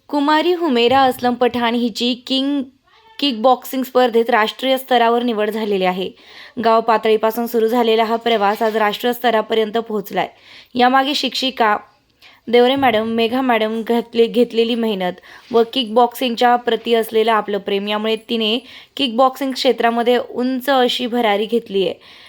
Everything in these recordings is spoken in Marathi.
कुमारी हुमेरा असलम पठाण हिची किक बॉक्सिंग स्पर्धेत राष्ट्रीय स्तरावर निवड झालेली आहे. गाव पातळीपासून सुरू झालेला हा प्रवास आज राष्ट्रीय स्तरापर्यंत पोहोचलाय. यामागे शिक्षिका देवरे मॅडम, मेघा मॅडम घेतलेली मेहनत व किक बॉक्सिंगच्या प्रती असलेलं आपलं प्रेम यामुळे तिने किक बॉक्सिंग क्षेत्रामध्ये उंच अशी भरारी घेतली आहे.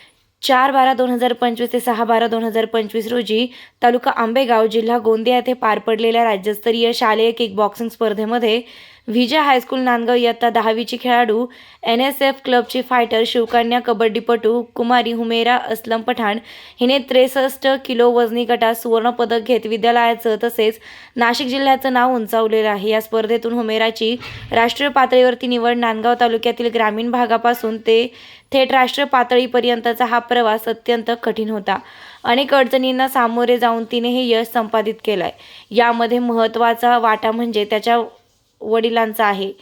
4/12/2025 ते 6/12/2025 रोजी तालुका आंबेगाव, जिल्हा गोंदिया येथे पार पडलेल्या राज्यस्तरीय शालेय किक बॉक्सिंग स्पर्धेमध्ये विजय हायस्कूल नांदगाव इयत्ता 10वीची खेळाडू, NSF क्लबची फायटर, शिवकन्या कबड्डीपटू कुमारी हुमेरा असलम पठाण हिने 63 किलो वजनी गटात सुवर्णपदक घेत विद्यालयाचं तसेच नाशिक जिल्ह्याचं नाव उंचावलेलं आहे. या स्पर्धेतून हुमेराची राष्ट्रीय पातळीवरती निवड. नांदगाव तालुक्यातील ग्रामीण भागापासून ते थेट राष्ट्रीय पातळीपर्यंतचा हा प्रवास अत्यंत कठीण होता. अनेक अडचणींना सामोरे जाऊन तिने हे यश संपादित केलंय. यामध्ये महत्त्वाचा वाटा म्हणजे त्याच्या वडिलांचा आहे.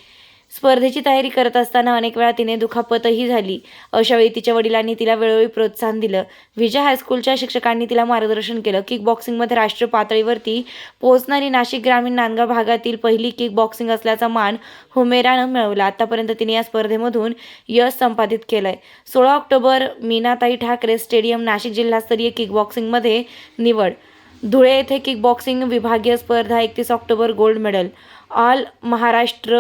स्पर्धेची तयारी करत असताना अनेक वेळा तिने दुखापतही झाली. अशावेळी तिच्या वडिलांनी तिला वेळोवेळी प्रोत्साहन दिलं. विजय हायस्कूलच्या शिक्षकांनी तिला मार्गदर्शन केलं. किक बॉक्सिंगमध्ये राष्ट्रीय पातळीवरती पोहोचणारी नाशिक ग्रामीण नांदगाव भागातील पहिली किक बॉक्सिंग असल्याचा मान हुमेरानं मिळवला. आतापर्यंत तिने या स्पर्धेमधून यश संपादित केलंय. 16 ऑक्टोबर मीनाताई ठाकरे स्टेडियम, नाशिक जिल्हास्तरीय किक बॉक्सिंगमध्ये निवड. धुळे येथे किक बॉक्सिंग विभागीय स्पर्धा 31 October gold medal. All Maharashtra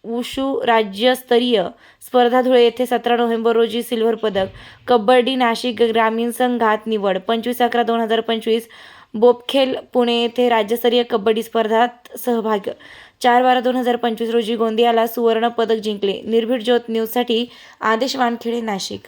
wushu राज्यस्तरीय स्पर्धा धुळे येथे 17 नोव्हेंबर रोजी सिल्व्हर पदक. कबड्डी नाशिक ग्रामीण संघात निवड. 25/11/2025 बोपखेल पुणे येथे राज्यस्तरीय कबड्डी स्पर्धात सहभाग. 4/12/2025 रोजी गोंदियाला सुवर्ण पदक जिंकले. निर्भीड ज्योत न्यूजसाठी आदेश वानखेडे, नाशिक.